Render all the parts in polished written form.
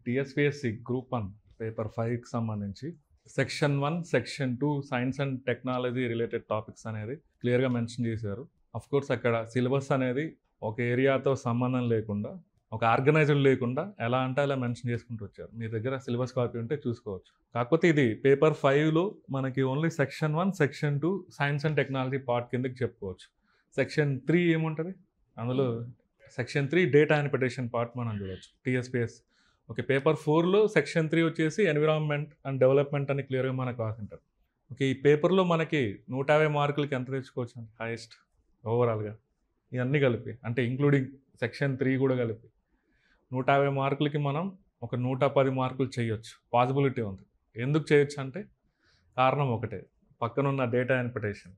TSPSC group 1 paper 5కి సంబంధించి section 1, section 2 science and technology related topics అనేది క్లియర్గా మెన్షన్ చేశారు. కోర్స్ అక్కడ సిలబస్ అనేది ఒక ఏరియాతో సంబంధం లేకుండా, ఒక ఆర్గనైజర్ లేకుండా ఎలా అంటే అలా మెన్షన్ చేసుకుంటూ వచ్చారు. మీ దగ్గర సిలబస్ కాపీ ఉంటే చూసుకోవచ్చు. కాకపోతే ఇది పేపర్ 5లో మనకి only section 1, section 2 science and technology part కిందకి చెప్పుకోవచ్చు. సెక్షన్ 3 ఏముంటుంది, అందులో సెక్షన్ 3 డేటా ఇంటర్ప్రిటేషన్ పార్ట్ మనం చూడవచ్చు టీఎస్పీఎస్. ఓకే, పేపర్ 4లో సెక్షన్ 3 వచ్చేసి ఎన్విరాన్మెంట్ అండ్ డెవలప్మెంట్ అని క్లియర్గా మనకు రాసింటారు. ఓకే, ఈ పేపర్లో మనకి 150 మార్కులకి ఎంత తెచ్చుకోవచ్చు అంటే హైయెస్ట్ ఓవరాల్గా ఇవన్నీ కలిపి, అంటే ఇంక్లూడింగ్ సెక్షన్ 3 కూడా కలిపి 150 మార్కులకి మనం ఒక 110 మార్కులు చేయొచ్చు, పాసిబిలిటీ ఉంది. ఎందుకు చేయొచ్చు అంటే కారణం ఒకటే, పక్కనున్న డేటా ఇంటర్ప్రిటేషన్.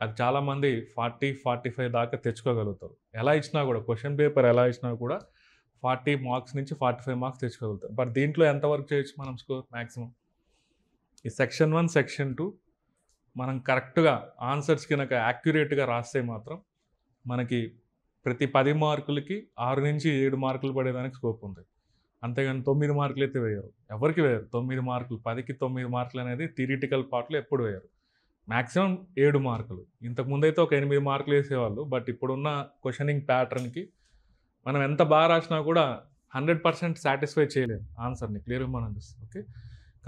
అది చాలామంది 40-45 దాకా తెచ్చుకోగలుగుతారు. ఎలా ఇచ్చినా కూడా, క్వశ్చన్ పేపర్ ఎలా ఇచ్చినా కూడా 40 మార్క్స్ నుంచి 45 మార్క్స్ తెచ్చుకోగలుగుతారు. బట్ దీంట్లో ఎంతవరకు చేయొచ్చు మనం స్కోర్ మ్యాక్సిమం? ఈ సెక్షన్ 1, సెక్షన్ 2 మనం కరెక్ట్గా ఆన్సర్స్ కనుక యాక్యురేట్గా రాస్తే మాత్రం మనకి ప్రతి 10 మార్కులకి 6 నుంచి 7 మార్కులు పడేదానికి స్కోప్ ఉంది. అంతేగాని 9 మార్కులు అయితే వేయరు, ఎవరికి వేయరు. 9 మార్కులు, 10కి 9 మార్కులు అనేది థియరిటికల్ పార్ట్లో ఎప్పుడు వేయరు. మ్యాక్సిమం 7 మార్కులు. ఇంతకుముందు అయితే ఒక 8 మార్కులు వేసేవాళ్ళు. బట్ ఇప్పుడున్న క్వశ్చనింగ్ ప్యాటర్న్కి మనం ఎంత బాగా రాసినా కూడా 100% సాటిస్ఫై చేయలేము ఆన్సర్ని, క్లియర్గా మనం చూస్తాం. ఓకే,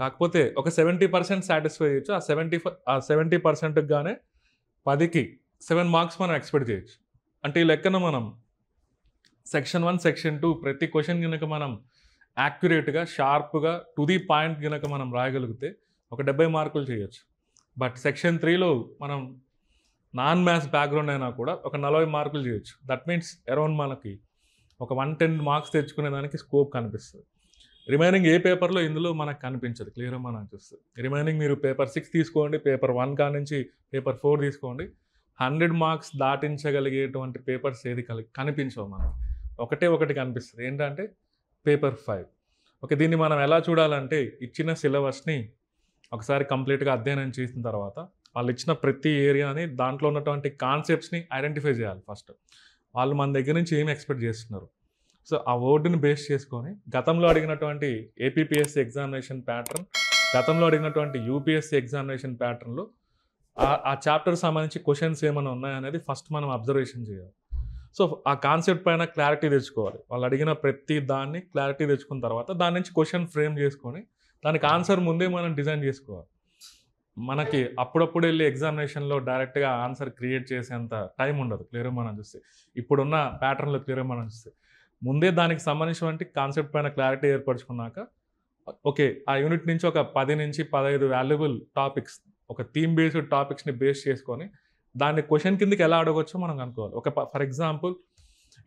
కాకపోతే ఒక 70% సాటిస్ఫై చేయొచ్చు. ఆ 70%కి గానే 10కి 7 మార్క్స్ మనం ఎక్స్పెక్ట్ చేయొచ్చు. అంటే ఈ లెక్కన మనం సెక్షన్ 1, సెక్షన్ 2 ప్రతి క్వశ్చన్ కనుక మనం యాక్యురేట్గా, షార్ప్గా, టు ది పాయింట్ కనుక మనం రాయగలిగితే ఒక 70 మార్కులు చేయొచ్చు. బట్ సెక్షన్ 3లో మనం నాన్ మ్యాథ్స్ బ్యాక్గ్రౌండ్ అయినా కూడా ఒక 40 మార్కులు చేయొచ్చు. దట్ మీన్స్ అరౌండ్ మనకి ఒక 110 మార్క్స్ తెచ్చుకునేదానికి స్కోప్ కనిపిస్తుంది. రిమైనింగ్ ఏ పేపర్లో ఇందులో మనకు కనిపించదు, క్లియర్గా మనం చూస్తుంది. రిమైనింగ్ మీరు పేపర్ 6 తీసుకోండి, పేపర్ 1 కా నుంచి పేపర్ 4 తీసుకోండి, 100 మార్క్స్ దాటించగలిగేటువంటి పేపర్స్ ఏది కనిపించవు మనకి. ఒకటి కనిపిస్తుంది, ఏంటంటే పేపర్ 5. ఓకే, దీన్ని మనం ఎలా చూడాలంటే ఇచ్చిన సిలబస్ని ఒకసారి కంప్లీట్గా అధ్యయనం చేసిన తర్వాత వాళ్ళు ఇచ్చిన ప్రతి ఏరియాని, దాంట్లో ఉన్నటువంటి కాన్సెప్ట్స్ని ఐడెంటిఫై చేయాలి ఫస్ట్. వాళ్ళు మన దగ్గర నుంచి ఏమి ఎక్స్పెక్ట్ చేస్తున్నారు. సో ఆ వర్డ్ని బేస్ చేసుకొని గతంలో అడిగినటువంటి ఏపీపీఎస్సీ ఎగ్జామినేషన్ ప్యాటర్న్, గతంలో అడిగినటువంటి యూపీఎస్సీ ఎగ్జామినేషన్ ప్యాటర్న్లో ఆ చాప్టర్ సంబంధించి క్వశ్చన్స్ ఏమైనా ఉన్నాయనేది ఫస్ట్ మనం అబ్జర్వేషన్ చేయాలి. సో ఆ కాన్సెప్ట్ పైన క్లారిటీ తెచ్చుకోవాలి. వాళ్ళు అడిగిన ప్రతి దాన్ని క్లారిటీ తెచ్చుకున్న తర్వాత దాని నుంచి క్వశ్చన్ ఫ్రేమ్ చేసుకొని దానికి ఆన్సర్ ముందే మనం డిజైన్ చేసుకోవాలి. మనకి అప్పుడప్పుడు వెళ్ళి ఎగ్జామినేషన్లో డైరెక్ట్గా ఆన్సర్ క్రియేట్ చేసేంత టైం ఉండదు, క్లియర్గా మనం చూస్తే. ఇప్పుడున్న ప్యాటర్న్లో క్లియర్గా మనం చూస్తే ముందే దానికి సంబంధించినటువంటి కాన్సెప్ట్ పైన క్లారిటీ ఏర్పరచుకున్నాక, ఓకే, ఆ యూనిట్ నుంచి ఒక 10 నుంచి 15 వాల్యుబుల్ టాపిక్స్, ఒక థీమ్ బేస్డ్ టాపిక్స్ని బేస్ చేసుకొని దాన్ని క్వశ్చన్ కిందకి ఎలా అడగవచ్చో మనం అనుకోవాలి. ఒక ఫర్ ఎగ్జాంపుల్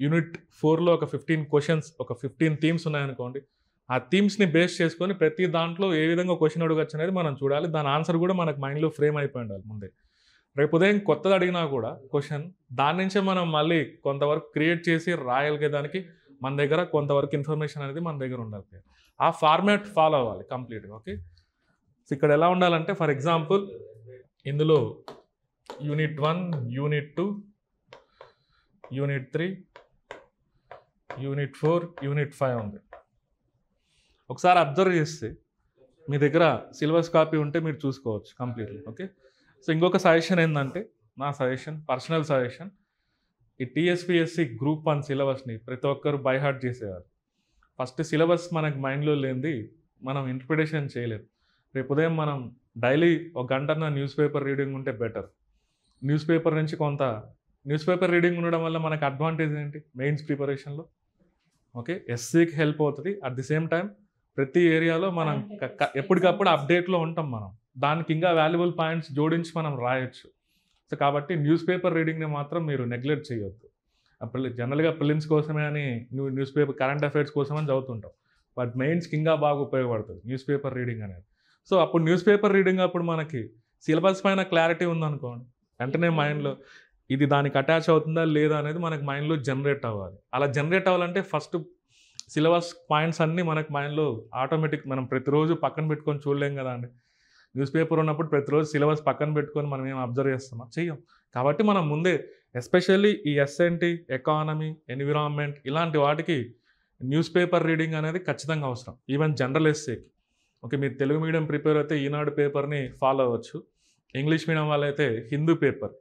యూనిట్ 4లో ఒక 15 క్వశ్చన్స్, ఒక 15 థీమ్స్ ఉన్నాయనుకోండి. ఆ థీమ్స్ని బేస్ చేసుకొని ప్రతి దాంట్లో ఏ విధంగా క్వశ్చన్ అడగచ్చు అనేది మనం చూడాలి. దాని ఆన్సర్ కూడా మనకు మైండ్లో ఫ్రేమ్ అయిపోయి ఉండాలి ముందే. రేపు ఉదయం కొత్తది అడిగినా కూడా క్వశ్చన్, దాని నుంచే మనం మళ్ళీ కొంతవరకు క్రియేట్ చేసి రాయగలిగేదానికి మన దగ్గర కొంతవరకు ఇన్ఫర్మేషన్ అనేది మన దగ్గర ఉండాలి. ఆ ఫార్మాట్ ఫాలో అవ్వాలి కంప్లీట్గా. ఓకే, సో ఇక్కడ ఎలా ఉండాలంటే ఫర్ ఎగ్జాంపుల్ ఇందులో unit 1, unit 2, unit 3, unit 4, unit 5 ఉంది. ఒకసారి అబ్జర్వ్ చేస్తే మీ దగ్గర సిలబస్ కాపీ ఉంటే మీరు చూసుకోవచ్చు కంప్లీట్లీ. ఓకే, సో ఇంకొక సజెషన్ ఏంటంటే, నా సజెషన్, పర్సనల్ సజెషన్, ఈ టీఎస్పీఎస్సీ గ్రూప్ 1 సిలబస్ని ప్రతి ఒక్కరు బై హార్ట్ చేసేవారు. ఫస్ట్ సిలబస్ మనకు మైండ్లో లేనిది మనం ఇంటర్ప్రిటేషన్ చేయలేదు. రేపు ఉదయం మనం డైలీ ఒక గంటన్న న్యూస్ పేపర్ రీడింగ్ ఉంటే బెటర్. న్యూస్ పేపర్ నుంచి కొంత న్యూస్ పేపర్ రీడింగ్ ఉండడం వల్ల మనకు అడ్వాంటేజ్ ఏంటి మెయిన్స్ ప్రిపరేషన్లో? ఓకే, ఎస్సీకి హెల్ప్ అవుతుంది. అట్ ది సేమ్ టైం ప్రతి ఏరియాలో మనం ఎప్పటికప్పుడు అప్డేట్లో ఉంటాం. మనం దానికి ఇంకా వాల్యుబుల్ పాయింట్స్ జోడించి మనం రాయొచ్చు. సో కాబట్టి న్యూస్ పేపర్ రీడింగ్ని మాత్రం మీరు నెగ్లెక్ట్ చేయొద్దు. జనరల్గా ప్రిలిమ్స్ కోసమే అని న్యూస్ పేపర్, కరెంట్ అఫైర్స్ కోసమని చదువుతుంటాం. బట్ మెయిన్స్కి ఇంకా బాగా ఉపయోగపడుతుంది న్యూస్ పేపర్ రీడింగ్ అనేది. సో అప్పుడు న్యూస్ పేపర్ రీడింగ్ అప్పుడు మనకి సిలబస్ పైన క్లారిటీ ఉందనుకోండి, వెంటనే మైండ్లో ఇది దానికి అటాచ్ అవుతుందా లేదా అనేది మనకి మైండ్లో జనరేట్ అవ్వాలి. అలా జనరేట్ అవ్వాలంటే ఫస్ట్ సిలబస్ పాయింట్స్ అన్నీ మనకు మైండ్లో ఆటోమేటిక్, మనం ప్రతిరోజు పక్కన పెట్టుకొని చూడలేం కదా అండి. న్యూస్ పేపర్ ఉన్నప్పుడు ప్రతిరోజు సిలబస్ పక్కన పెట్టుకొని మనం ఏం అబ్జర్వ్ చేస్తామా? చెయ్యం. కాబట్టి మనం ముందే ఎస్పెషల్లీ ఈ ఎస్ఎన్టీ, ఎకానమీ, ఎన్విరాన్మెంట్ ఇలాంటి వాటికి న్యూస్ పేపర్ రీడింగ్ అనేది ఖచ్చితంగా అవసరం. Even general ఎస్సేకి. ఓకే, మీరు తెలుగు మీడియం ప్రిపేర్ అయితే ఈనాడు పేపర్ని ఫాలో అవ్వచ్చు. ఇంగ్లీష్ మీడియం వాళ్ళైతే Hindu paper.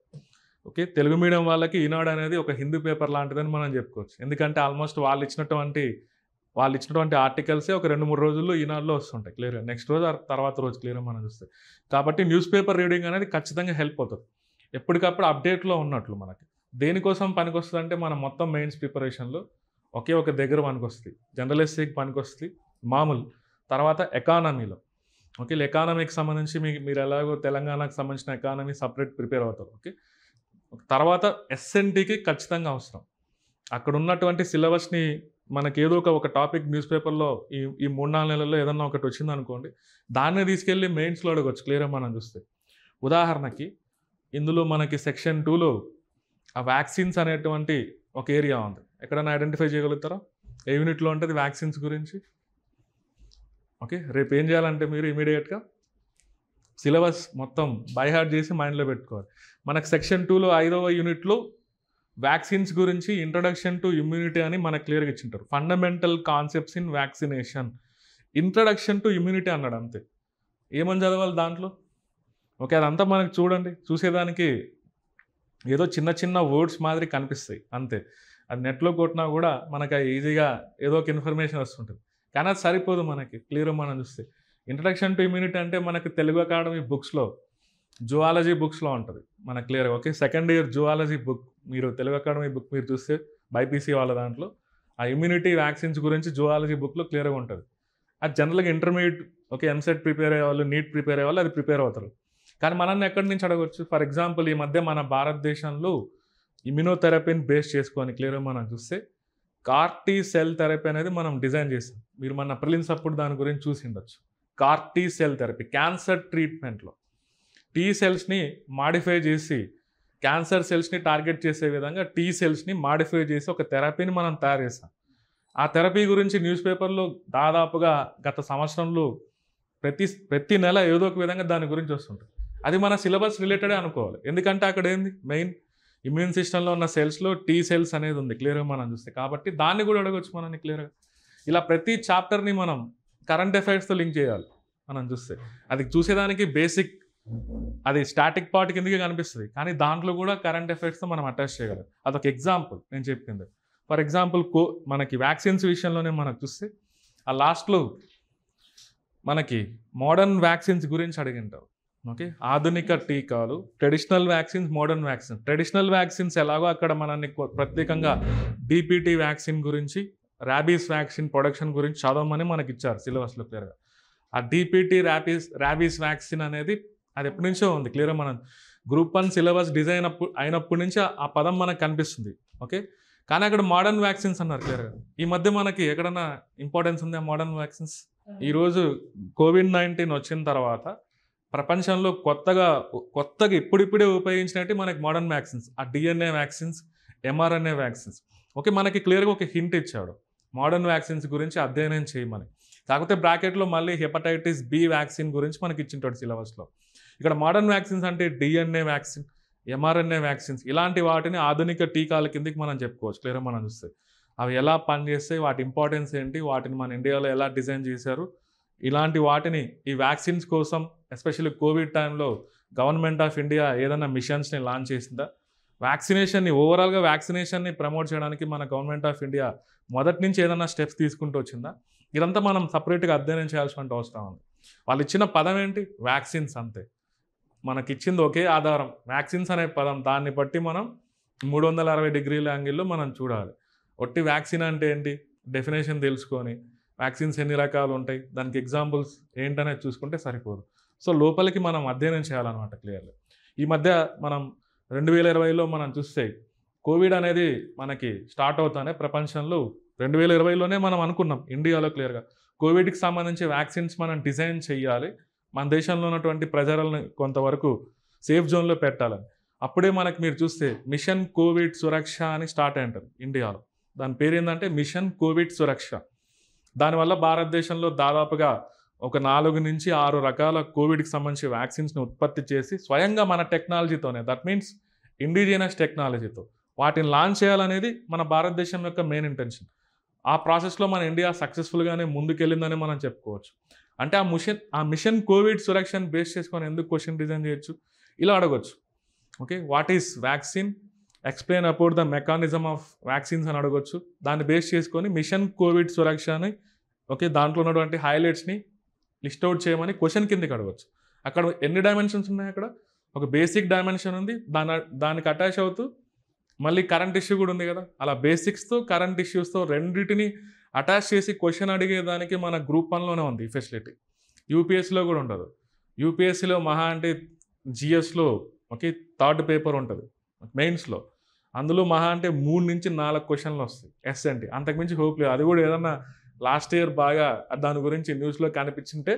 Okay, Telugu medium వాళ్ళకి ఈనాడు అనేది ఒక హిందూ పేపర్ లాంటిదని మనం చెప్పుకోవచ్చు. ఎందుకంటే ఆల్మోస్ట్ వాళ్ళు ఇచ్చినటువంటి ఆర్టికల్సే ఒక 2-3 రోజుల్లో ఈనాడులో వస్తుంటాయి క్లియర్గా. నెక్స్ట్ రోజు తర్వాత రోజు క్లియర్గా మనం చూస్తే. కాబట్టి న్యూస్ పేపర్ రీడింగ్ అనేది ఖచ్చితంగా హెల్ప్ అవుతుంది. ఎప్పటికప్పుడు అప్డేట్లో ఉన్నట్లు మనకి. దేనికోసం పనికొస్తుంది అంటే మనం మొత్తం మెయిన్స్ ప్రిపరేషన్లో ఒకే ఒక దగ్గర పనికొస్తుంది. జనరల్ ఎస్సేకి పనికొస్తుంది మామూలు. తర్వాత ఎకానమీలో ఓకే, ఎకానమీకి సంబంధించి మీరు ఎలాగో తెలంగాణకు సంబంధించిన ఎకానమీ సపరేట్ ప్రిపేర్ అవుతారు. ఓకే, తర్వాత ఎస్ఎన్టీకి ఖచ్చితంగా అవసరం. అక్కడ ఉన్నటువంటి సిలబస్ని మనకి ఏదో ఒక టాపిక్ న్యూస్ పేపర్లో ఈ 3-4 నెలల్లో ఏదన్నా ఒకటి వచ్చింది అనుకోండి, దాన్ని తీసుకెళ్ళి మెయిన్స్లో అడగవచ్చు క్లియర్గా మనం చూస్తే. ఉదాహరణకి ఇందులో మనకి సెక్షన్ 2లో ఆ వ్యాక్సిన్స్ అనేటువంటి ఒక ఏరియా ఉంది. ఎక్కడైనా ఐడెంటిఫై చేయగలుగుతారా? ఏ యూనిట్లో ఉంటుంది వ్యాక్సిన్స్ గురించి? ఓకే, రేపు ఏం చేయాలంటే మీరు ఇమీడియట్గా సిలబస్ మొత్తం బై హార్ట్ చేసి మైండ్లో పెట్టుకోవాలి. మనకు సెక్షన్ 2లో 5వ యూనిట్లో వ్యాక్సిన్స్ గురించి ఇంట్రడక్షన్ టు ఇమ్యూనిటీ అని మనకు క్లియర్గా ఇచ్చింటారు. Fundamental concepts in vaccination. Introduction to immunity అన్నాడు అంతే. ఏమని చదవాలి దాంట్లో? ఓకే, అదంతా మనకు చూసేదానికి ఏదో చిన్న చిన్న వర్డ్స్ మాదిరి కనిపిస్తాయి అంతే. అది నెట్లో కొట్టినా కూడా మనకు ఈజీగా ఏదో ఒక ఇన్ఫర్మేషన్ వస్తుంటుంది. కానీ అది సరిపోదు మనకి క్లియర్గా మనం చూస్తే. ఇంట్రడక్షన్ టు ఇమ్యూనిటీ అంటే మనకు తెలుగు అకాడమీ బుక్స్లో, జువాలజీ బుక్స్లో ఉంటుంది మనకు క్లియర్గా. Okay, second year zoology book మీరు తెలుగు అకాడమీ బుక్ మీరు చూస్తే బైపీసీ వాళ్ళ దాంట్లో ఆ ఇమ్యూనిటీ వ్యాక్సిన్స్ గురించి జువాలజీ బుక్లో క్లియర్గా ఉంటుంది. అది జనరల్గా ఇంటర్మీడియట్ ఓకే ఎంసెట్ ప్రిపేర్ అయ్యేవాళ్ళు, నీట్ ప్రిపేర్ అయ్యేవాళ్ళు అది ప్రిపేర్ అవుతారు. కానీ మనల్ని ఎక్కడి నుంచి అడగవచ్చు? ఫర్ ఎగ్జాంపుల్ ఈ మధ్య మన భారతదేశంలో ఇమ్యూనోథెరపీని బేస్ చేసుకొని క్లియర్గా మనం చూస్తే CAR-T సెల్ థెరపీ అనేది మనం డిజైన్ చేసాం. మీరు మన ప్రిలిమ్స్ అప్పుడు దాని గురించి చూసి ఉండొచ్చు. CAR-T సెల్ థెరపీ క్యాన్సర్ ట్రీట్మెంట్లో టీ సెల్స్ని మాడిఫై చేసి క్యాన్సర్ సెల్స్ని టార్గెట్ చేసే విధంగా టీ సెల్స్ని మాడిఫై చేసి ఒక థెరపీని మనం తయారు చేస్తాం. ఆ థెరపీ గురించి న్యూస్ పేపర్లో దాదాపుగా గత సంవత్సరంలో ప్రతి నెల ఏదో ఒక విధంగా దాని గురించి వస్తుంటుంది. అది మన సిలబస్ రిలేటెడే అనుకోవాలి. ఎందుకంటే అక్కడ ఏంది మెయిన్ ఇమ్యూన్ సిస్టంలో ఉన్న సెల్స్లో టీ సెల్స్ అనేది ఉంది క్లియర్గా మనం చూస్తే. కాబట్టి దాన్ని కూడా అడగవచ్చు మనల్ని క్లియర్గా. ఇలా ప్రతి చాప్టర్ని మనం కరెంట్ అఫైర్స్తో లింక్ చేయాలి మనం చూస్తే. అది చూసేదానికి బేసిక్ అది స్టాటిక్ పార్ట్ కిందకే కనిపిస్తుంది, కానీ దాంట్లో కూడా కరెంట్ అఫైర్స్తో మనం అటాచ్ చేయగలం. అదొక ఎగ్జాంపుల్ నేను చెప్పింది. ఫర్ ఎగ్జాంపుల్ మనకి వ్యాక్సిన్స్ విషయంలోనే మనకు చూస్తే ఆ లాస్ట్లో మనకి మోడర్న్ వ్యాక్సిన్స్ గురించి అడిగింటారు. ఓకే, ఆధునిక టీకాలు, traditional vaccines, modern vaccines. Traditional vaccines ఎలాగో అక్కడ మనల్ని ప్రత్యేకంగా DPT వ్యాక్సిన్ గురించి, ర్యాబీస్ వ్యాక్సిన్ ప్రొడక్షన్ గురించి చదవమని మనకి ఇచ్చారు సిలబస్లో క్లియర్గా. ఆ DPT ర్యాబీస్ వ్యాక్సిన్ అనేది అది ఎప్పటి నుంచో ఉంది క్లియర్గా. మనం గ్రూప్ 1 సిలబస్ డిజైన్ అయినప్పటి నుంచి ఆ పదం మనకు కనిపిస్తుంది. ఓకే, కానీ అక్కడ మోడర్న్ వ్యాక్సిన్స్ అన్నారు క్లియర్గా. ఈ మధ్య మనకి ఎక్కడన్నా ఇంపార్టెన్స్ ఉంది ఆ మోడర్న్ వ్యాక్సిన్స్? ఈరోజు COVID-19 వచ్చిన తర్వాత ప్రపంచంలో కొత్తగా ఇప్పుడిప్పుడే ఉపయోగించినట్టు మనకి మోడర్న్ వ్యాక్సిన్స్, ఆ DNA vaccines, mRNA vaccines. Okay, మనకి క్లియర్గా ఒక హింట్ ఇచ్చాడు మోడర్న్ వ్యాక్సిన్స్ గురించి అధ్యయనం చేయమని. కాకపోతే బ్రాకెట్లో మళ్ళీ హెపటైటిస్ B వ్యాక్సిన్ గురించి మనకి ఇచ్చింటాడు సిలబస్లో. ఇక్కడ మోడర్న్ వ్యాక్సిన్స్ అంటే DNA వ్యాక్సిన్, mRNA వ్యాక్సిన్స్, ఇలాంటి వాటిని ఆధునిక టీకాల కిందకి మనం చెప్పుకోవచ్చు క్లియర్గా మనం చూస్తే. అవి ఎలా పనిచేస్తాయి, వాటి ఇంపార్టెన్స్ ఏంటి, వాటిని మన ఇండియాలో ఎలా డిజైన్ చేశారు, ఇలాంటి వాటిని ఈ వ్యాక్సిన్స్ కోసం ఎస్పెషల్లీ కోవిడ్ టైంలో గవర్నమెంట్ ఆఫ్ ఇండియా ఏదైనా మిషన్స్ని లాంచ్ చేసిందా? ఓవరాల్గా వ్యాక్సినేషన్ని ప్రమోట్ చేయడానికి మన గవర్నమెంట్ ఆఫ్ ఇండియా మొదటి నుంచి ఏదైనా స్టెప్స్ తీసుకుంటూ వచ్చిందా? ఇదంతా మనం సపరేట్గా అధ్యయనం చేయాల్సిన అవసరం ఉంది. వాళ్ళు ఇచ్చిన పదం ఏంటి? వ్యాక్సిన్స్ అంతే. మనకిచ్చింది ఒకే ఆధారం వ్యాక్సిన్స్ అనే పదం. దాన్ని బట్టి మనం 360 డిగ్రీల యాంగిల్లో మనం చూడాలి. ఒట్టి వ్యాక్సిన్ అంటే ఏంటి డెఫినేషన్ తెలుసుకొని వ్యాక్సిన్స్ ఎన్ని రకాలు ఉంటాయి, దానికి ఎగ్జాంపుల్స్ ఏంటనేది చూసుకుంటే సరిపోదు. సో లోపలికి మనం అధ్యయనం చేయాలన్నమాట క్లియర్గా. ఈ మధ్య మనం 2020లో మనం చూస్తే కోవిడ్ అనేది మనకి స్టార్ట్ అవుతానే ప్రపంచంలో 2020లోనే మనం అనుకున్నాం ఇండియాలో క్లియర్గా కోవిడ్కి సంబంధించి వ్యాక్సిన్స్ మనం డిజైన్ చేయాలి, మన దేశంలో ఉన్నటువంటి ప్రజలను కొంతవరకు సేఫ్ జోన్లో పెట్టాలని. అప్పుడే మనకి మీరు చూస్తే మిషన్ కోవిడ్ సురక్ష అని స్టార్ట్ అయి ఉంటుంది ఇండియాలో. దాని పేరు ఏంటంటే మిషన్ కోవిడ్ సురక్ష. దానివల్ల భారతదేశంలో దాదాపుగా ఒక 4 నుంచి 6 రకాల కోవిడ్కి సంబంధించి వ్యాక్సిన్స్ని ఉత్పత్తి చేసి స్వయంగా మన టెక్నాలజీతోనే, దట్ మీన్స్ ఇండిజినస్ టెక్నాలజీతో వాటిని లాంచ్ చేయాలనేది మన భారతదేశం యొక్క మెయిన్ ఇంటెన్షన్. ఆ ప్రాసెస్లో మన ఇండియా సక్సెస్ఫుల్గానే ముందుకెళ్ళిందని మనం చెప్పుకోవచ్చు. అంటే ఆ మిషన్ కోవిడ్ సురక్షను బేస్ చేసుకొని ఎందుకు క్వశ్చన్ డిజైన్ చేయొచ్చు, ఇలా అడగొచ్చు. Okay, what is vaccine, explain about the mechanism of vaccines అని అడగొచ్చు. దాన్ని బేస్ చేసుకొని మిషన్ కోవిడ్ సురక్ష అని ఓకే దాంట్లో ఉన్నటువంటి హైలైట్స్ని లిస్ట్ అవుట్ చేయమని క్వశ్చన్ కిందకి అడగొచ్చు. అక్కడ ఎన్ని డైమెన్షన్స్ ఉన్నాయి, అక్కడ ఒక బేసిక్ డైమెన్షన్ ఉంది, దానికి అటాచ్ అవుతూ మళ్ళీ కరెంట్ ఇష్యూ కూడా ఉంది కదా. అలా బేసిక్స్తో కరెంట్ ఇష్యూస్తో రెండింటిని అటాచ్ చేసి క్వశ్చన్ అడిగేదానికి మన గ్రూప్ 1లోనే ఉంది ఈ ఫెసిలిటీ. యూపీఎస్సీలో కూడా ఉండదు. యూపీఎస్సీలో మహా అంటే జిఎస్లో ఓకే థర్డ్ పేపర్ ఉంటుంది మెయిన్స్లో, అందులో మహా అంటే 3 నుంచి 4 క్వశ్చన్లు వస్తాయి ఎస్ఎన్టీ, అంతకుమించి హోప్ లేదు. అది కూడా ఏదన్నా లాస్ట్ ఇయర్ బాగా దాని గురించి న్యూస్లో కనిపించింటే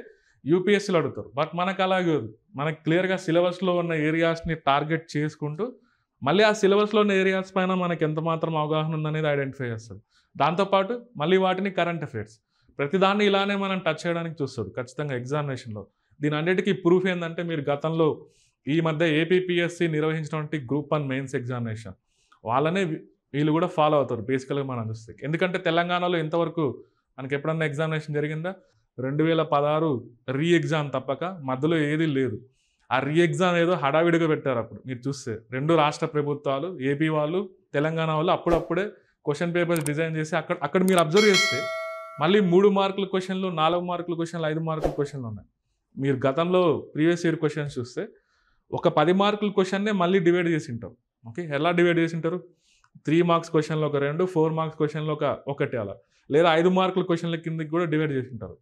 యూపీఎస్సీలో అడుగుతారు. బట్ మనకు అలాగే మనకు క్లియర్గా సిలబస్లో ఉన్న ఏరియాస్ని టార్గెట్ చేసుకుంటూ మళ్ళీ ఆ సిలబస్లో ఉన్న ఏరియాస్ పైన మనకి ఎంత మాత్రం అవగాహన ఉందనేది ఐడెంటిఫై చేస్తుంది. దాంతోపాటు మళ్ళీ వాటిని కరెంట్ అఫైర్స్ ప్రతిదాన్ని ఇలానే మనం టచ్ చేయడానికి చూస్తుంది ఖచ్చితంగా ఎగ్జామినేషన్లో. దీని అన్నిటికీ ప్రూఫ్ ఏంటంటే మీరు గతంలో ఈ మధ్య ఏపీపీఎస్సీ నిర్వహించినటువంటి గ్రూప్ 1 మెయిన్స్ ఎగ్జామినేషన్ వాళ్ళనే వీళ్ళు కూడా ఫాలో అవుతారు బేసికల్గా మనం చూస్తే. ఎందుకంటే తెలంగాణలో ఇంతవరకు మనకి ఎప్పుడన్నా ఎగ్జామినేషన్ జరిగిందా, 2016 రీ ఎగ్జామ్ తప్పక మధ్యలో ఏది లేదు. ఆ రీ ఎగ్జామ్ ఏదో హడావిడిగా పెట్టారు అప్పుడు మీరు చూస్తే. 2 రాష్ట్ర ప్రభుత్వాలు, ఏపీ వాళ్ళు, తెలంగాణ వాళ్ళు అప్పుడప్పుడే క్వశ్చన్ పేపర్స్ డిజైన్ చేసి అక్కడ మీరు అబ్జర్వ్ చేస్తే మళ్ళీ 3 మార్కుల క్వశ్చన్లు, 4 మార్కుల క్వశ్చన్లు, 5 మార్కుల క్వశ్చన్లు ఉన్నాయి. మీరు గతంలో ప్రీవియస్ ఇయర్ క్వశ్చన్స్ చూస్తే ఒక 10 మార్కుల క్వశ్చన్నే మళ్ళీ డివైడ్ చేసి ఉంటారు. ఓకే, ఎలా డివైడ్ చేసి ఉంటారు, 3 మార్క్స్ క్వశ్చన్లో ఒక 2, 4 మార్క్స్ క్వశ్చన్లో ఒకటి అలా, లేదా 5 మార్కుల క్వశ్చన్ల కిందకి కూడా డివైడ్ చేసి ఉంటారు.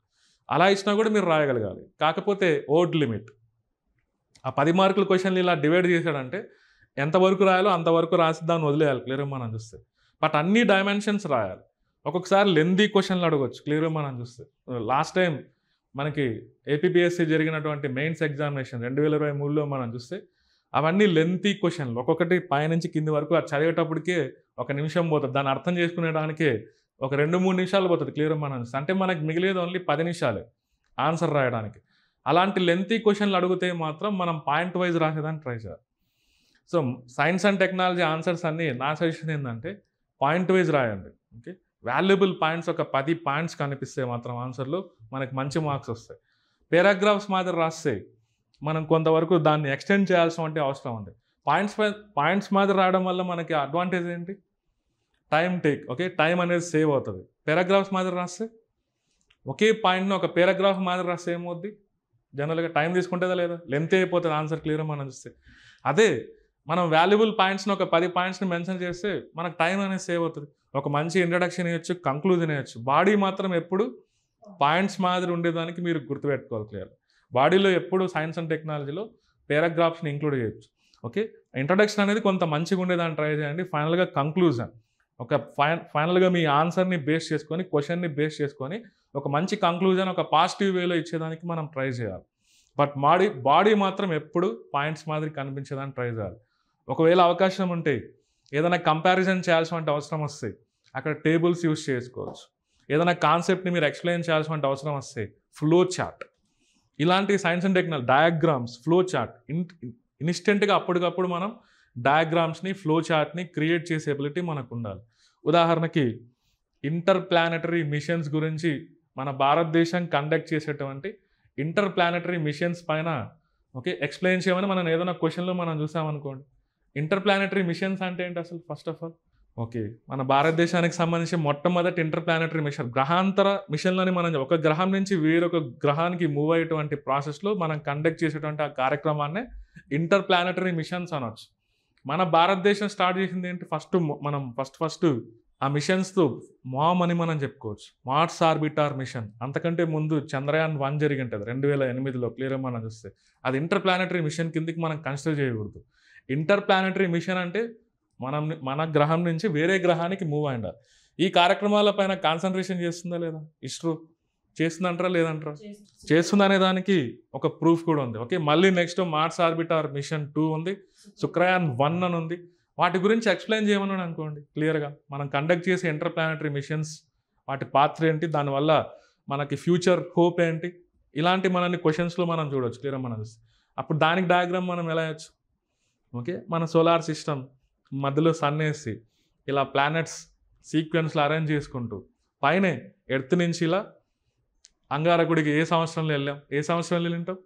అలా ఇచ్చినా కూడా మీరు రాయగలగాలి. కాకపోతే ఓట్ లిమిట్, ఆ 10 మార్కుల క్వశ్చన్లు ఇలా డివైడ్ చేశాడంటే ఎంతవరకు రాయాలో అంతవరకు రాసి దాన్ని వదిలేయాలి క్లియర్గా మనం చూస్తే. బట్ అన్ని డైమెన్షన్స్ రాయాలి. ఒక్కొక్కసారి లెందీ క్వశ్చన్లు అడగవచ్చు క్లియర్గా మనం చూస్తే. లాస్ట్ టైం మనకి ఏపీపీఎస్సీ జరిగినటువంటి మెయిన్స్ ఎగ్జామినేషన్ 2023లో మనం చూస్తే అవన్నీ లెంతీ క్వశ్చన్లు, ఒక్కొక్కటి పైనుంచి కింది వరకు అది చదివేటప్పటికే 1 నిమిషం పోతుంది. దాన్ని అర్థం చేసుకునేదానికే ఒక 2-3 నిమిషాలు పోతుంది క్లియర్గా మనం చూస్తే. అంటే మనకి మిగిలేదు ఓన్లీ 10 నిమిషాలే ఆన్సర్ రాయడానికి. అలాంటి లెంతీ క్వశ్చన్లు అడిగితే మాత్రం మనం పాయింట్ వైజ్ రాసేదాన్ని ట్రై చేయాలి. So science and technology answers అన్నీ నా సజెషన్ ఏంటంటే పాయింట్ వైజ్ రాయండి. ఓకే, వాల్యుబుల్ పాయింట్స్ ఒక 10 పాయింట్స్ కనిపిస్తే మాత్రం ఆన్సర్లో మనకి మంచి మార్క్స్ వస్తాయి. పారాగ్రాఫ్స్ మాదిరి రాస్తే మనం కొంతవరకు దాన్ని ఎక్స్టెండ్ చేయాల్సిన అవసరం ఉంది. పాయింట్స్ మాదిరి రాయడం వల్ల మనకి అడ్వాంటేజ్ ఏంటి, టైం ఓకే టైం అనేది సేవ్ అవుతుంది. పారాగ్రాఫ్స్ మాదిరి రాస్తే ఒకే పాయింట్ని ఒక పారాగ్రాఫ్ మాదిరి రాస్తే ఏమవుద్ది, జనరల్గా టైం తీసుకుంటుందా లేదా, లెంత్ అయిపోతుంది ఆన్సర్ క్లియర్గా మనం చూస్తే. అదే మనం వాల్యుబుల్ పాయింట్స్ని ఒక 10 పాయింట్స్ని మెన్షన్ చేస్తే మనకు టైం అనేది సేవ్ అవుతుంది. ఒక మంచి ఇంట్రడక్షన్ ఇవ్వచ్చు, కంక్లూజన్ ఇవ్వచ్చు. బాడీ మాత్రం ఎప్పుడు పాయింట్స్ మాదిరి ఉండేదానికి మీరు గుర్తుపెట్టుకోవాలి క్లియర్. బాడీలో ఎప్పుడు సైన్స్ అండ్ టెక్నాలజీలో పారాగ్రాఫ్స్ని ఇంక్లూడ్ చేయొచ్చు. ఓకే, ఇంట్రడక్షన్ అనేది కొంత మంచిగా ఉండేదాన్ని ట్రై చేయండి. ఫైనల్గా కంక్లూజన్ ఒక ఫైనల్గా మీ ఆన్సర్ని బేస్ చేసుకొని, క్వశ్చన్ని బేస్ చేసుకొని ఒక మంచి కంక్లూజన్ ఒక పాజిటివ్ వేలో ఇచ్చేదానికి మనం ట్రై చేయాలి. బట్ బాడీ మాత్రం ఎప్పుడు పాయింట్స్ మాదిరి కనిపించేదాన్ని ట్రై చేయాలి. ఒకవేళ అవకాశం ఉంటే ఏదైనా కంపారిజన్ చేయాల్సిన అవసరం వస్తే అక్కడ టేబుల్స్ యూజ్ చేసుకోవచ్చు. ఏదైనా కాన్సెప్ట్ని మీరు ఎక్స్ప్లెయిన్ చేయాల్సిన అవసరం వస్తే ఫ్లో చార్ట్, ఇలాంటి science and technology diagrams, flow chart ఇన్స్టెంట్గా అప్పటికప్పుడు మనం డయాగ్రామ్స్ని, ఫ్లో చార్ట్ని క్రియేట్ చేసే ఎబిలిటీ మనకు ఉండాలి. ఉదాహరణకి ఇంటర్ ప్లానెటరీ మిషన్స్ గురించి మన భారతదేశం కండక్ట్ చేసేటువంటి ఇంటర్ ప్లానెటరీ మిషన్స్ పైన ఓకే ఎక్స్ప్లెయిన్ చేయమని మనం ఏదైనా క్వశ్చన్లో మనం చూసామనుకోండి. ఇంటర్ ప్లానెటరీ మిషన్స్ అంటే ఏంటి అసలు, ఫస్ట్ ఆఫ్ ఆల్ ఓకే మన భారతదేశానికి సంబంధించి మొట్టమొదటి ఇంటర్ ప్లానెటరీ మిషన్, గ్రహాంతర మిషన్లని మనం ఒక గ్రహం నుంచి వేరొక గ్రహానికి మూవ్ అయ్యేటువంటి ప్రాసెస్లో మనం కండక్ట్ చేసేటువంటి ఆ కార్యక్రమాన్నే ఇంటర్ ప్లానెటరీ మిషన్స్ అనొచ్చు. మన భారతదేశం స్టార్ట్ చేసింది ఏంటి, మనం ఫస్ట్ ఆ మిషన్స్తో మామ్ అని మనం చెప్పుకోవచ్చు, మార్స్ ఆర్బిటార్ మిషన్. అంతకంటే ముందు చంద్రయాన్ 1 జరిగింటుంది 2008లో క్లియర్గా మనం చూస్తే. అది ఇంటర్ ప్లానెటరీ మిషన్ కిందకి మనం కన్సిడర్ చేయకూడదు. ఇంటర్ ప్లానెటరీ మిషన్ అంటే మన గ్రహం నుంచి వేరే గ్రహానికి మూవ్ అయ్యారు. ఈ కార్యక్రమాలపైన కాన్సన్ట్రేషన్ చేస్తుందా లేదా ఇస్రో, చేస్తుందంటారా లేదంటారా, చేస్తుందనే దానికి ఒక ప్రూఫ్ కూడా ఉంది. ఓకే, మళ్ళీ నెక్స్ట్ మార్స్ ఆర్బిటార్ మిషన్ 2 ఉంది, శుక్రయాన్ 1 అని ఉంది. వాటి గురించి ఎక్స్ప్లెయిన్ చేయమని అనుకోండి క్లియర్గా. మనం కండక్ట్ చేసే ఇంటర్ ప్లానెటరీ మిషన్స్ వాటి పాత్ర ఏంటి, దానివల్ల మనకి ఫ్యూచర్ హోప్ ఏంటి, ఇలాంటి మనల్ని క్వశ్చన్స్లో మనం చూడవచ్చు క్లియర్గా మనం చూస్తే. అప్పుడు దానికి డయాగ్రామ్ మనం ఎలా వేయచ్చు. ఓకే, మన సోలార్ సిస్టమ్ మధ్యలో సన్ వేసి ఇలా ప్లానెట్స్ సీక్వెన్స్లో అరేంజ్ చేసుకుంటూ పైనే ఎర్త్ నుంచి ఇలా అంగారకుడికి ఏ సంవత్సరంలో వెళ్ళాం, ఏ సంవత్సరంలో వెళ్ళింటాం,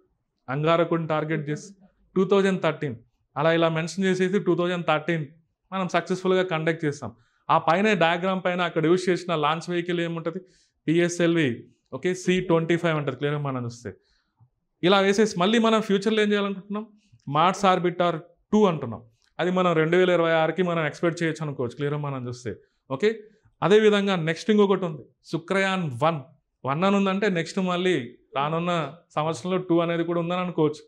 అంగారకుడిని టార్గెట్ చేసి 2013 అలా ఇలా మెన్షన్ చేసేసి 2013 మనం సక్సెస్ఫుల్గా కండక్ట్ చేస్తాం. ఆ పైన డయాగ్రామ్ పైన అక్కడ యూజ్ చేసిన లాంచ్ వెహికల్ ఏముంటుంది, PSLV ఓకే C-25 ఉంటుంది క్లియర్గా మనం చూస్తే. ఇలా వేసేసి మళ్ళీ మనం ఫ్యూచర్లో ఏం చేయాలనుకుంటున్నాం, మార్స్ ఆర్బిటర్ 2 అంటున్నాం. అది మనం 2026కి మనం ఎక్స్పెక్ట్ చేయొచ్చు అనుకోవచ్చు క్లియర్గా మనం చూస్తే. ఓకే అదేవిధంగా నెక్స్ట్ ఇంకొకటి ఉంది శుక్రయాన్ 1 అని ఉందంటే నెక్స్ట్ మళ్ళీ రానున్న సంవత్సరంలో 2 అనేది కూడా ఉందని అనుకోవచ్చు.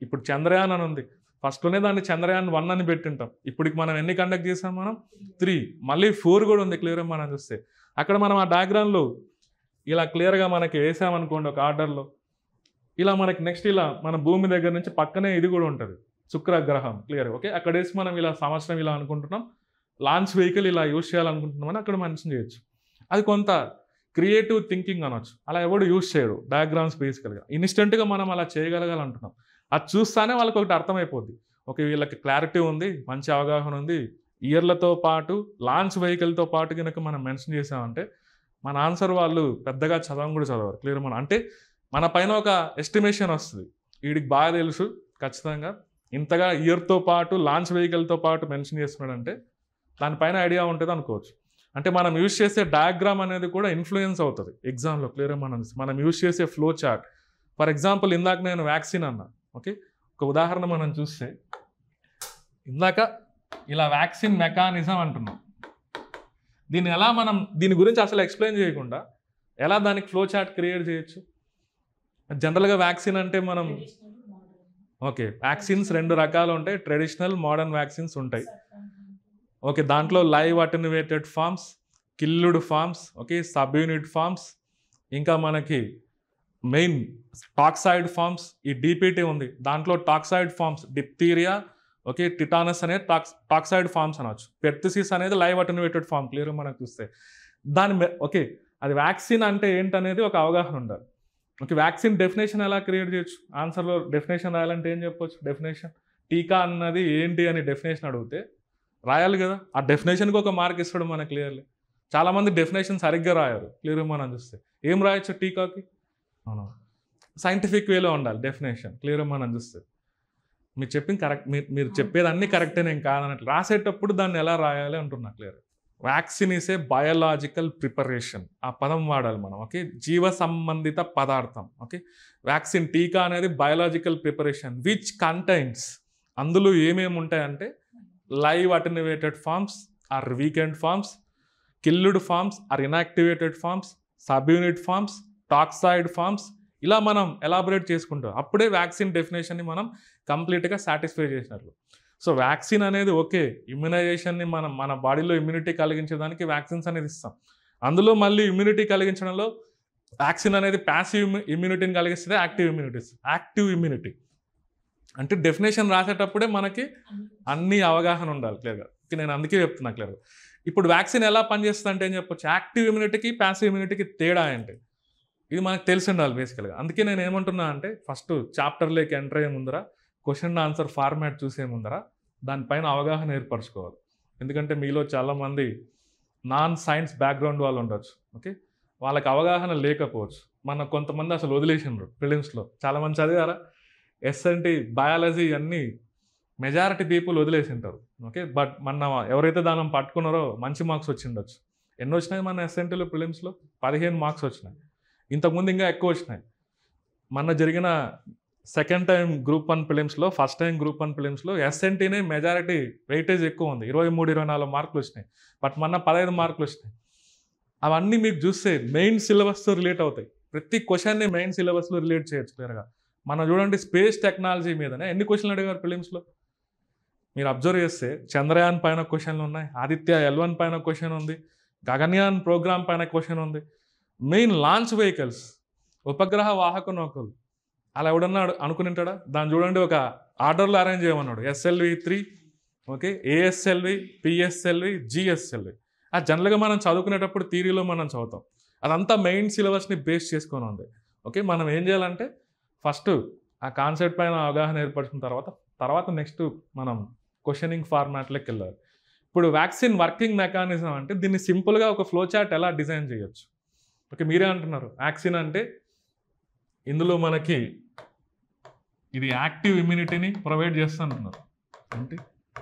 ఇప్పుడు చంద్రయాన్ అని ఉంది, ఫస్ట్లోనే దాన్ని చంద్రయాన్ 1 అని పెట్టింటాం. ఇప్పటికి మనం ఎన్ని కండక్ట్ చేసాం, మనం 3, మళ్ళీ 4 కూడా ఉంది క్లియర్గా మనం చూస్తే. అక్కడ మనం ఆ డయాగ్రామ్లో ఇలా క్లియర్గా మనకి వేసామనుకోండి ఒక ఆర్డర్లో, ఇలా మనకి నెక్స్ట్ ఇలా మన భూమి దగ్గర నుంచి పక్కనే ఇది కూడా ఉంటుంది శుక్రగ్రహం క్లియర్గా. ఓకే అక్కడ వేసి మనం ఇలా సంవత్సరం ఇలా అనుకుంటున్నాం, లాంచ్ వెహికల్ ఇలా యూజ్ చేయాలనుకుంటున్నామని అక్కడ మెన్షన్ చేయొచ్చు. అది కొంత క్రియేటివ్ థింకింగ్ అనొచ్చు. అలా ఎవడు యూజ్ చేయడు డయాగ్రామ్స్ బేసికల్గా. ఇన్స్టెంట్గా మనం అలా చేయగలగాలంటున్నాం. అది చూస్తానే వాళ్ళకి ఒకటి అర్థమైపోద్ది, ఓకే వీళ్ళకి క్లారిటీ ఉంది, మంచి అవగాహన ఉంది. ఇయర్లతో పాటు లాంచ్ వెహికల్తో పాటు కనుక మనం మెన్షన్ చేసామంటే మన ఆన్సర్ వాళ్ళు పెద్దగా చదవం కూడా చదవరు క్లియర్. మనం అంటే మన పైన ఒక ఎస్టిమేషన్ వస్తుంది, వీడికి బాగా తెలుసు ఖచ్చితంగా ఇంతగా ఇయర్తో పాటు లాంచ్ వెహికల్తో పాటు మెన్షన్ చేస్తున్నాడంటే దానిపైన ఐడియా ఉంటుంది అనుకోవచ్చు. అంటే మనం యూజ్ చేసే డయాగ్రామ్ అనేది కూడా ఇన్ఫ్లుయెన్స్ అవుతుంది ఎగ్జామ్లో క్లియర్గా. మనం యూజ్ చేసే ఫ్లో చార్ట్. ఫర్ ఎగ్జాంపుల్ ఇందాక నేను వ్యాక్సిన్ అన్నా, ఓకే ఒక ఉదాహరణ మనం చూస్తే ఇందాక ఇలా వ్యాక్సిన్ మెకానిజం అంటున్నాం. దీన్ని ఎలా మనం దీని గురించి అసలు ఎక్స్ప్లెయిన్ చేయకుండా ఎలా దానికి ఫ్లో చార్ట్ క్రియేట్ చేయొచ్చు. జనరల్గా వ్యాక్సిన్ అంటే మనం ఓకే వ్యాక్సిన్స్ 2 రకాలు ఉంటాయి, ట్రెడిషనల్ మోడర్న్ వ్యాక్సిన్స్ ఉంటాయి. ఓకే దాంట్లో live attenuated forms, killed forms, okay subunit forms, ఇంకా మనకి మెయిన్ టాక్సైడ్ ఫార్మ్స్. ఈ DPT ఉంది, దాంట్లో toxoid forms diphtheria, okay tetanus అనేది టాక్సైడ్ ఫార్మ్స్ అనొచ్చు. పెర్తుసిస్ అనేది లైవ్ అటెన్యువేటెడ్ ఫార్మ్ క్లియర్గా మనకు చూస్తే. ఓకే అది వ్యాక్సిన్ అంటే ఏంటనేది ఒక అవగాహన ఉండాలి. ఓకే వ్యాక్సిన్ డెఫినేషన్ ఎలా క్రియేట్ చేయొచ్చు, ఆన్సర్లో డెఫినేషన్ రాయాలంటే ఏం చెప్పొచ్చు, డెఫినేషన్ టీకా అన్నది ఏంటి అని డెఫినేషన్ అడిగితే రాయాలి కదా. ఆ డెఫినేషన్కి ఒక మార్క్ ఇస్తాడు మనకు క్లియర్లీ. చాలామంది డెఫినేషన్ సరిగ్గా రాయారు క్లియర్గా మనం చూస్తే. ఏం రాయొచ్చు టీకాకి, అవును సైంటిఫిక్ వేలో ఉండాలి డెఫినేషన్ క్లియర్గా మనం చూస్తే. మీరు చెప్పింది కరెక్ట్, మీరు చెప్పేది అన్నీ కరెక్టే నేను కాదన్నట్లు. రాసేటప్పుడు దాన్ని ఎలా రాయాలి అంటున్నా clear. Vaccine is a biological preparation, ఆ పదం వాడాలి మనం. ఓకే జీవ సంబంధిత పదార్థం. ఓకే వ్యాక్సిన్ టీకా అనేది బయోలాజికల్ ప్రిపరేషన్ విచ్ కంటైన్స్, అందులో ఏమేమి ఉంటాయంటే live attenuated forms or weakened forms, killed forms or inactivated forms, subunit forms, toxoid forms. ఇలా మనం ఎలాబొరేట్ చేసుకుంటాం, అప్పుడే వ్యాక్సిన్ డెఫినేషన్ని మనం కంప్లీట్గా సాటిస్ఫై చేసినట్లు. సో వ్యాక్సిన్ అనేది ఓకే ఇమ్యునైజేషన్ని మన బాడీలో ఇమ్యూనిటీ కలిగించడానికి వ్యాక్సిన్స్ అనేది ఇస్తాం. అందులో మళ్ళీ ఇమ్యూనిటీ కలిగించడంలో వ్యాక్సిన్ అనేది ప్యాసివ్ ఇమ్యూనిటీని కలిగిస్తుంది, యాక్టివ్ ఇమ్యూనిటీ. అంటే డెఫినేషన్ రాసేటప్పుడే మనకి అన్ని అవగాహన ఉండాలి క్లియర్గా. నేను అందుకే చెప్తున్నా క్లియర్గా. ఇప్పుడు వ్యాక్సిన్ ఎలా పనిచేస్తుంది అంటే ఏం చెప్పొచ్చు, యాక్టివ్ ఇమ్యూనిటీకి ప్యాసివ్ ఇమ్యూనిటీకి తేడా అంటే ఇది మనకు తెలిసి ఉండాలి బేసికల్గా. అందుకే నేను ఏమంటున్నా అంటే ఫస్ట్ చాప్టర్లోకి ఎంటర్ అయ్యే ముందర క్వశ్చన్ ఆన్సర్ ఫార్మాట్ చూసే ముందర దానిపైన అవగాహన ఏర్పరచుకోవాలి. ఎందుకంటే మీలో చాలామంది నాన్ సైన్స్ బ్యాక్గ్రౌండ్ వాళ్ళు ఉండొచ్చు, ఓకే వాళ్ళకి అవగాహన లేకపోవచ్చు. కొంతమంది అసలు వదిలేసినారు ప్రిలిమ్స్లో. చాలామంది చదివారా SNT బయాలజీ అన్నీ మెజారిటీ పీపుల్ వదిలేసింటారు. ఓకే బట్ ఎవరైతే దానం పట్టుకున్నారో మంచి మార్క్స్ వచ్చిండొచ్చు. ఎన్ని వచ్చినాయి మన SNTలో ప్రిలిమ్స్లో? 15 మార్క్స్ వచ్చినాయి. ఇంతకుముందు ఇంకా ఎక్కువ వచ్చినాయి. మొన్న జరిగిన సెకండ్ టైం గ్రూప్ 1 ప్రిలిమ్స్లో, ఫస్ట్ టైం గ్రూప్ 1 ప్రిలిమ్స్లో SNTనే మెజారిటీ వెయిటేజ్ ఎక్కువ ఉంది, 23-24 మార్కులు వచ్చినాయి. బట్ మొన్న 15 మార్కులు వచ్చినాయి. అవన్నీ మీకు చూస్తే మెయిన్ సిలబస్తో రిలేట్ అవుతాయి. ప్రతి క్వశ్చన్ని మెయిన్ సిలబస్లో రిలేట్ చేయొచ్చు క్లియర్గా. మనం చూడండి స్పేస్ టెక్నాలజీ మీదనే ఎన్ని క్వశ్చన్లు అడిగారు ప్రిలిమ్స్లో. మీరు అబ్జర్వ్ చేస్తే చంద్రయాన్ పైన క్వశ్చన్లు ఉన్నాయి, ఆదిత్య L1 పైన క్వశ్చన్ ఉంది, గగన్యాన్ ప్రోగ్రామ్ పైన క్వశ్చన్ ఉంది. మెయిన్ లాంచ్ వెహికల్స్, ఉపగ్రహ వాహక నౌకలు అలా ఎవడన్నా అనుకునింటాడా? దాన్ని చూడండి ఒక ఆర్డర్లో అరేంజ్ చేయమన్నాడు. SLV-3, okay ASLV, PSLV, GSLV. ఆ జనరల్గా మనం చదువుకునేటప్పుడు థియరీలో మనం చదువుతాం, అదంతా మెయిన్ సిలబస్ని బేస్ చేసుకొని ఉంది. ఓకే మనం ఏం చేయాలంటే ఫస్ట్ ఆ కాన్సెప్ట్ పైన అవగాహన ఏర్పరిచిన తర్వాత నెక్స్ట్ మనం క్వశ్చనింగ్ ఫార్మాట్లోకి వెళ్ళాలి. ఇప్పుడు వ్యాక్సిన్ వర్కింగ్ మెకానిజం అంటే దీన్ని సింపుల్గా ఒక ఫ్లో చార్ట్ ఎలా డిజైన్ చేయొచ్చు. ఓకే, మీరే అంటున్నారు వ్యాక్సిన్ అంటే ఇందులో మనకి ఇది యాక్టివ్ ఇమ్యూనిటీని ప్రొవైడ్ చేస్తుంటున్నారు, అంటే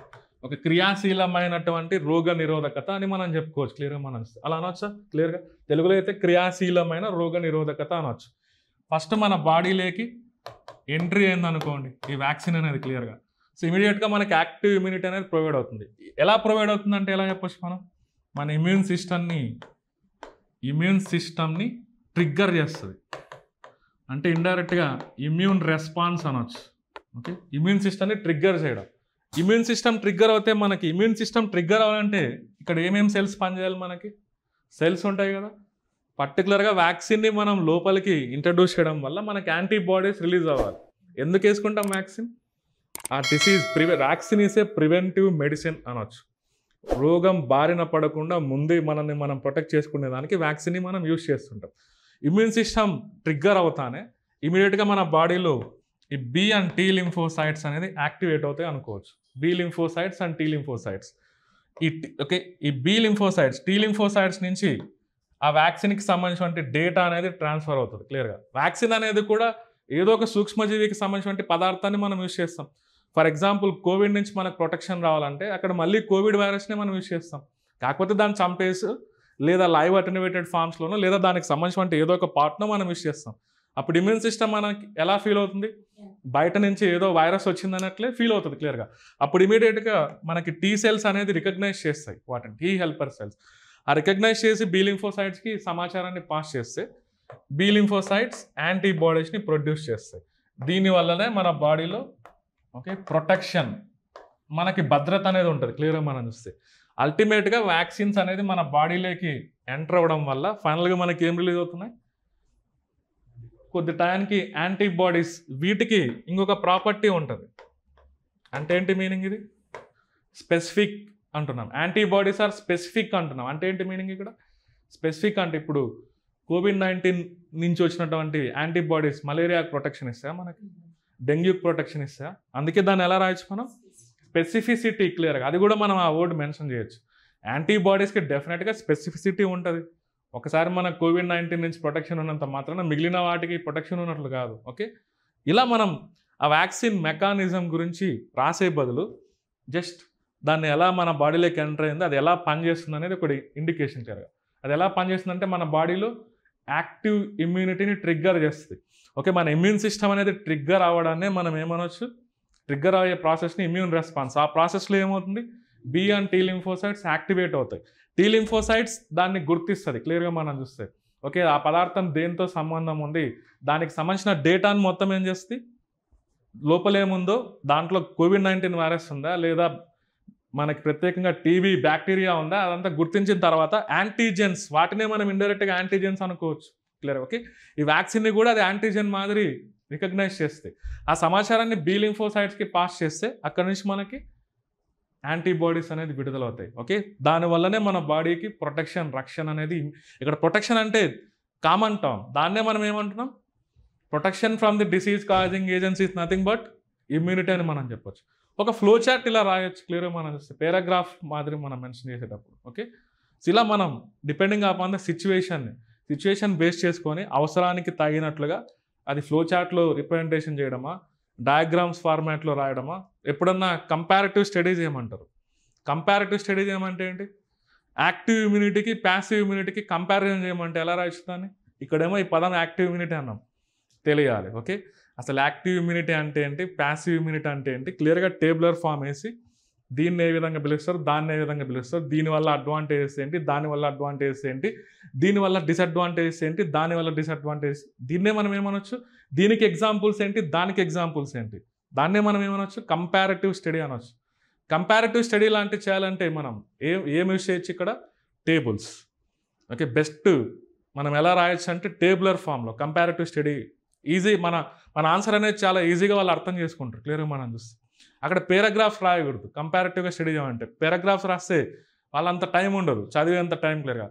ఒక క్రియాశీలమైనటువంటి రోగ నిరోధకత అని మనం చెప్పుకోవచ్చు. క్లియర్గా మనం అలా అనొచ్చా? క్లియర్గా తెలుగులో అయితే క్రియాశీలమైన రోగ నిరోధకత అనొచ్చు. ఫస్ట్ మన బాడీలోకి ఎంట్రీ అయిందనుకోండి ఈ వ్యాక్సిన్ అనేది క్లియర్గా, సో ఇమీడియట్గా మనకి యాక్టివ్ ఇమ్యూనిటీ అనేది ప్రొవైడ్ అవుతుంది. ఎలా ప్రొవైడ్ అవుతుంది అంటే ఎలా చెప్పొచ్చు మనం, మన ఇమ్యూన్ సిస్టమ్ని ట్రిగ్గర్ చేస్తుంది, అంటే ఇండైరెక్ట్గా ఇమ్యూన్ రెస్పాన్స్ అనొచ్చు. ఓకే, ఇమ్యూన్ సిస్టమ్ని ట్రిగ్గర్ చేయడం. ఇమ్యూన్ సిస్టమ్ ట్రిగ్గర్ అవుతే మనకి ఇమ్యూన్ సిస్టమ్ ట్రిగ్గర్ అవ్వాలంటే ఇక్కడ ఏమేమి సెల్స్ పనిచేయాలి, మనకి సెల్స్ ఉంటాయి కదా. పర్టికులర్గా వ్యాక్సిన్ని మనం లోపలికి ఇంట్రడ్యూస్ చేయడం వల్ల మనకి యాంటీబాడీస్ రిలీజ్ అవ్వాలి. ఎందుకు వేసుకుంటాం వ్యాక్సిన్? ఆ disease vaccine is a preventive medicine అనొచ్చు. రోగం బారిన పడకుండా ముందే మనల్ని మనం ప్రొటెక్ట్ చేసుకునే దానికి వ్యాక్సిన్ని మనం యూజ్ చేస్తుంటాం. ఇమ్యూన్ సిస్టమ్ ట్రిగ్గర్ అవుతానే ఇమీడియట్గా మన బాడీలో ఈ బి అండ్ టీ లింఫోసైట్స్ అనేది యాక్టివేట్ అవుతాయి అనుకోవచ్చు. B lymphocytes and T lymphocytes. ఈ బి లింఫోసైట్స్ టీ లింఫోసైట్స్ నుంచి ఆ వ్యాక్సిన్కి సంబంధించిన డేటా అనేది ట్రాన్స్ఫర్ అవుతుంది. క్లియర్గా వ్యాక్సిన్ అనేది కూడా ఏదో ఒక సూక్ష్మజీవికి సంబంధించిన పదార్థాన్ని మనం యూజ్ చేస్తాం. ఫర్ ఎగ్జాంపుల్ కోవిడ్ నుంచి మనకు ప్రొటెక్షన్ రావాలంటే అక్కడ మళ్ళీ కోవిడ్ వైరస్నే మనం యూజ్ చేస్తాం. కాకపోతే దాన్ని చంపేసి లేదా లైవ్ అటెన్యూయేటెడ్ ఫామ్స్లోనో లేదా దానికి సంబంధించిన ఏదో ఒక పార్ట్నో మనం యూజ్ చేస్తాం. అప్పుడు ఇమ్యూన్ సిస్టమ్ మనకి ఎలా ఫీల్ అవుతుంది, బయట నుంచి ఏదో వైరస్ వచ్చిందన్నట్లే ఫీల్ అవుతుంది క్లియర్గా. అప్పుడు ఇమీడియట్గా మనకి టీ సెల్స్ అనేది రికగ్నైజ్ చేస్తాయి, వాటిని టీ హెల్పర్ సెల్స్. ఆ రికగ్నైజ్ చేసి బి లింఫోసైట్స్కి సమాచారాన్ని పాస్ చేస్తే బి లింఫోసైట్స్ యాంటీబాడీస్ని ప్రొడ్యూస్ చేస్తాయి. దీనివల్లనే మన బాడీలో ఓకే ప్రొటెక్షన్, మనకి భద్రత అనేది ఉంటుంది. క్లియర్గా మనం చూస్తే అల్టిమేట్గా వ్యాక్సిన్స్ అనేది మన బాడీలోకి ఎంటర్ అవ్వడం వల్ల ఫైనల్గా మనకి ఏం రిలీజ్ అవుతున్నాయి, కొద్ది టైంకి యాంటీబాడీస్. వీటికి ఇంకొక ప్రాపర్టీ ఉంటుంది, అంటే ఏంటి మీనింగ్, ఇది స్పెసిఫిక్ అంటున్నాం. యాంటీబాడీస్ ఆర్ స్పెసిఫిక్ అంటున్నాం, అంటే ఏంటి మీనింగ్ ఇక్కడ స్పెసిఫిక్ అంటే ఇప్పుడు COVID-19 నుంచి వచ్చినటువంటి యాంటీబాడీస్ మలేరియాకి ప్రొటెక్షన్ ఇస్తాయా, మనకి డెంగ్యూకి ప్రొటెక్షన్ ఇస్తాయా? అందుకే దాన్ని ఎలా రాయొచ్చు మనం, స్పెసిఫిసిటీ. క్లియర్గా అది కూడా మనం ఆ వర్డ్ మెన్షన్ చేయొచ్చు. యాంటీబాడీస్కి డెఫినెట్గా స్పెసిఫిసిటీ ఉంటుంది. ఒకసారి మన COVID-19 నుంచి ప్రొటెక్షన్ ఉన్నంత మాత్రాన మిగిలిన వాటికి ప్రొటెక్షన్ ఉన్నట్లు కాదు. ఓకే, ఇలా మనం ఆ వ్యాక్సిన్ మెకానిజం గురించి రాసే బదులు జస్ట్ దాన్ని ఎలా మన బాడీలోకి ఎంటర్ అయింది, అది ఎలా పనిచేస్తుంది అనేది ఒకటి ఇండికేషన్ క్లియర్గా. అది ఎలా పనిచేస్తుందంటే మన బాడీలో యాక్టివ్ ఇమ్యూనిటీని ట్రిగ్గర్ చేస్తుంది. ఓకే, మన ఇమ్యూన్ సిస్టమ్ అనేది ట్రిగ్గర్ అవ్వడాన్నే మనం ఏమనొచ్చు, ట్రిగ్గర్ అయ్యే ప్రాసెస్ని ఇమ్యూన్ రెస్పాన్స్. ఆ ప్రాసెస్లో ఏమవుతుంది, B and T lymphocytes activate అవుతాయి. టీ లింఫోసైట్స్ దాన్ని గుర్తిస్తుంది క్లియర్గా మనం చూస్తే. ఓకే, ఆ పదార్థం దేంతో సంబంధం ఉంది, దానికి సంబంధించిన డేటాను మొత్తం ఏం చేస్తుంది, లోపల ఏముందో దాంట్లో COVID-19 వైరస్ ఉందా లేదా మనకి ప్రత్యేకంగా టీబీ బ్యాక్టీరియా ఉందా, అదంతా గుర్తించిన తర్వాత యాంటీజెన్స్, వాటినే మనం ఇండైరెక్ట్గా యాంటీజెన్స్ అనుకోవచ్చు. క్లియర్. ఓకే, ఈ వ్యాక్సిన్ని కూడా అది యాంటీజెన్ మాదిరి రికగ్నైజ్ చేస్తే ఆ సమాచారాన్ని బి లింఫోసైట్స్కి పాస్ చేస్తే అక్కడ నుంచి మనకి యాంటీబాడీస్ అనేది విడుదలవుతాయి. ఓకే, దానివల్లనే మన బాడీకి ప్రొటెక్షన్, రక్షణ అనేది. ఇక్కడ ప్రొటెక్షన్ అంటే కామన్ టర్మ్, దాన్నే మనం ఏమంటున్నాం, protection from the disease causing agency is nothing but immunity అని మనం చెప్పొచ్చు. ఒక ఫ్లో చార్ట్ ఇలా రాయొచ్చు క్లియర్గా మనం చూస్తే, పారాగ్రాఫ్ మాదిరి మనం మెన్షన్ చేసేటప్పుడు. ఓకే, ఇలా మనం depending upon the situation base చేసుకొని అవసరానికి తగినట్లుగా అది ఫ్లో చార్ట్లో రిప్రజెంటేషన్ చేయడమా, డయాగ్రామ్స్ ఫార్మాట్లో రాయడమా. ఎప్పుడన్నా కంపారిటివ్ స్టడీస్ ఏమంటారు, కంపారిటివ్ స్టడీస్ ఏమంటే ఏంటి, యాక్టివ్ ఇమ్యూనిటీకి ప్యాసివ్ ఇమ్యూనిటీకి కంపారిజన్ చేయమంటే ఎలా రాయొచ్చు దాన్ని. ఇక్కడేమో ఈ పదం యాక్టివ్ ఇమ్యూనిటీ అన్నాం, తెలియాలి. ఓకే, అసలు యాక్టివ్ ఇమ్యూనిటీ అంటే ఏంటి, ప్యాసివ్ ఇమ్యూనిటీ అంటే ఏంటి, క్లియర్గా టేబులర్ ఫామ్ వేసి దీన్ని ఏ విధంగా పిలుస్తారు, దాన్ని ఏ విధంగా పిలుస్తారు, దీనివల్ల అడ్వాంటేజెస్ ఏంటి, దానివల్ల అడ్వాంటేజెస్ ఏంటి, దీనివల్ల డిసడ్వాంటేజెస్ ఏంటి, దానివల్ల డిసడ్వాంటేజెస్, దీన్నే మనం ఏమనొచ్చు, దీనికి ఎగ్జాంపుల్స్ ఏంటి, దానికి ఎగ్జాంపుల్స్ ఏంటి, దాన్నే మనం ఏమనొచ్చు, కంపారిటివ్ స్టడీ అనొచ్చు. కంపారిటివ్ స్టడీ లాంటివి చేయాలంటే మనం ఏం యూజ్ చేయొచ్చు ఇక్కడ, టేబుల్స్. ఓకే, బెస్ట్ మనం ఎలా రాయొచ్చు అంటే టేబులర్ ఫామ్లో కంపారిటివ్ స్టడీ ఈజీ. మన ఆన్సర్ అనేది చాలా ఈజీగా వాళ్ళు అర్థం చేసుకుంటారు క్లియర్గా మనం చూస్తే. అక్కడ పారాగ్రాఫ్స్ రాయకూడదు, కంపారిటివ్గా స్టడీ చేయమంటే. పారాగ్రాఫ్స్ రాస్తే వాళ్ళంత టైం ఉండదు, చదివేంత టైం క్లియర్గా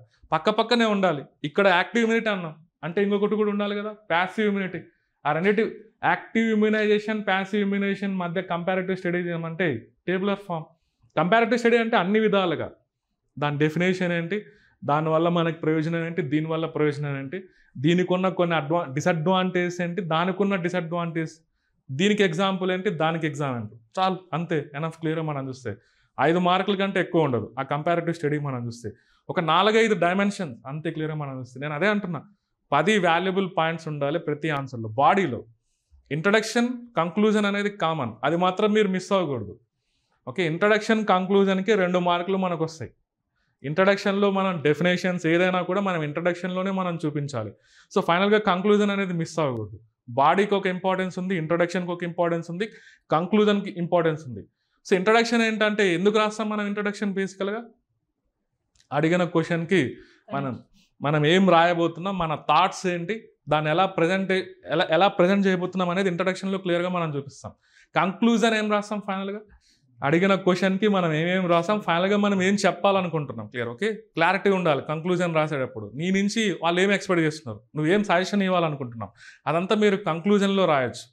పక్కనే ఉండాలి. ఇక్కడ యాక్టివ్ ఇమ్యూనిటీ అన్నాం అంటే ఇంకొకటి కూడా ఉండాలి కదా, ప్యాసివ్ ఇమ్యూనిటీ. ఆ రెండింటి యాక్టివ్ ఇమ్యూనైజేషన్, ప్యాసివ్ ఇమ్యూనైజేషన్ మధ్య కంపారిటివ్ స్టడీ చేయమంటే టేబులర్ ఫామ్. కంపారిటివ్ స్టడీ అంటే అన్ని విధాలుగా దాని డెఫినేషన్ ఏంటి, దానివల్ల మనకి ప్రయోజనం ఏంటి, దీనివల్ల ప్రయోజనం ఏంటి, దీనికి ఉన్న కొన్ని డిసడ్వాంటేజ్ ఏంటి, దానికి ఉన్న డిసడ్వాంటేజ్, దీనికి ఎగ్జాంపుల్ ఏంటి, దానికి ఎగ్జాంపుల్, చాలు అంతే. ఎనఫ్ క్లియర్గా మనం చూస్తే 5 మార్కుల కంటే ఎక్కువ ఉండదు ఆ కంపారిటివ్ స్టడీ మనం చూస్తే. ఒక 4-5 డైమెన్షన్స్ అంతే క్లియర్గా మనం చూస్తే. నేను అదే అంటున్నా, 10 వాల్యుబుల్ పాయింట్స్ ఉండాలి ప్రతి ఆన్సర్లో. బాడీలో ఇంట్రడక్షన్, కంక్లూజన్ అనేది కామన్, అది మాత్రం మీరు మిస్ అవ్వకూడదు. ఓకే, ఇంట్రడక్షన్ కంక్లూజన్కి 2 మార్కులు మనకు వస్తాయి. ఇంట్రడక్షన్లో మనం డెఫినేషన్స్ ఏదైనా కూడా మనం ఇంట్రడక్షన్లోనే మనం చూపించాలి. సో ఫైనల్గా కంక్లూజన్ అనేది మిస్ అవ్వకూడదు. బాడీకి ఒక ఇంపార్టెన్స్ ఉంది, ఇంట్రడక్షన్కి ఒక ఇంపార్టెన్స్ ఉంది, కంక్లూజన్కి ఇంపార్టెన్స్ ఉంది. సో ఇంట్రడక్షన్ ఏంటంటే ఎందుకు రాస్తాం మనం ఇంట్రడక్షన్? బేసికల్గా అడిగిన క్వశ్చన్కి మనం ఏం రాయబోతున్నాం, మన థాట్స్ ఏంటి, దాన్ని ఎలా ప్రజెంట్ చేయబోతున్నాం అనేది ఇంట్రడక్షన్లో క్లియర్గా మనం చూపిస్తాం. కంక్లూజన్ ఏం రాస్తాం, ఫైనల్గా అడిగిన క్వశ్చన్కి మనం ఏమేమి రాస్తాం, ఫైనల్గా మనం ఏం చెప్పాలనుకుంటున్నాం. క్లియర్? ఓకే, క్లారిటీ ఉండాలి కంక్లూజన్ రాసేటప్పుడు. నీ నుంచి వాళ్ళు ఏం ఎక్స్పెక్ట్ చేస్తున్నారు, నువ్వేం సజెషన్ ఇవ్వాలనుకుంటున్నావు, అదంతా మీరు కంక్లూజన్లో రాయొచ్చు.